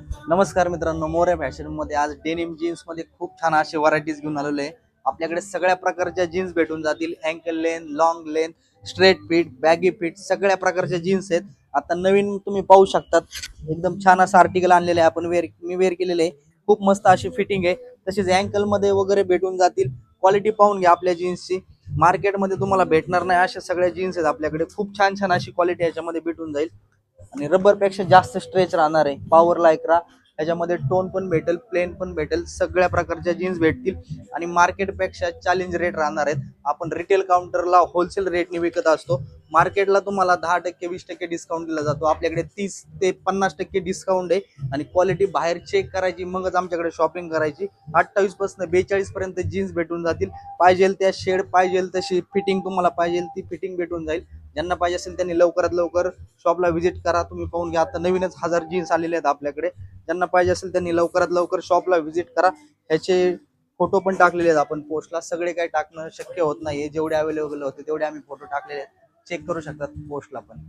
नमस्कार मित्रांनो, मोरे फॅशन मध्ये आज डेनिम जीन्स मध्ये खूप छान असे व्हरायटीज घेऊन आलेलो आहे। आपल्याकडे सगळ्या प्रकारच्या जीन्स भेटून जातील। Uncle length, long length, straight fit, baggy fit सगळ्या प्रकारच्या जीन्स आहेत। आता नवीन तुम्ही पाहू शकतात, एकदम छान असं आर्टिकल आणलेलं आहे आपण, मी वेअर केलेलं आहे। खूप मस्त अशी फिटिंग आहे। तसेच अँकल मध्ये वगैरे भेटून जातील। क्वालिटी पाहून घ्या आपल्या जीन्सची, मार्केटमध्ये तुम्हाला भेटणार नाही अशा सगळ्या जीन्स आहेत आपल्याकडे। खूप छान छान अशी क्वालिटी याच्यामध्ये भेटून जाईल आणि रबर पेक्षा जास्त स्ट्रेच राहणार आहे। पॉवर लायक्रा याच्यामध्ये टोन पण भेटेल, प्लेन पण भेटेल, सगळ्या प्रकारच्या जीन्स भेटतील आणि मार्केटपेक्षा चॅलेंज रेट राहणार आहेत। आपण रिटेल काउंटरला होलसेल रेटने विकत असतो। मार्केटला तुम्हाला 10% 20% डिस्काउंट दिला जातो, आपल्याकडे 30 ते 50% डिस्काउंट आहे आणि क्वालिटी बाहेर चेक करायची मगच आमच्याकडे शॉपिंग करायची। 28 पासून 42 पर्यंत जीन्स भेटून जातील। पाहिजे त्या शेड, पाहिजे तशी फिटिंग, तुम्हाला पाहिजे ती फिटिंग भेटून जाईल। ज्यांना पाहिजे असेल त्यांनी लवकरात लवकर शॉपला व्हिजिट करा। तुम्ही पाहून घ्या, आता नवीनच 1000 जीन्स आलेले आहेत आपल्याकडे। ज्यांना पाहिजे असेल त्यांनी लवकरात लवकर शॉपला व्हिजिट करा। ह्याचे फोटो पण टाकलेले आहेत आपण पोस्टला, सगळे काही टाकणं शक्य होत नाही, जेवढे अवेलेबल होते तेवढे आम्ही फोटो टाकलेले आहेत, चेक करू शकतात पोस्टला पण।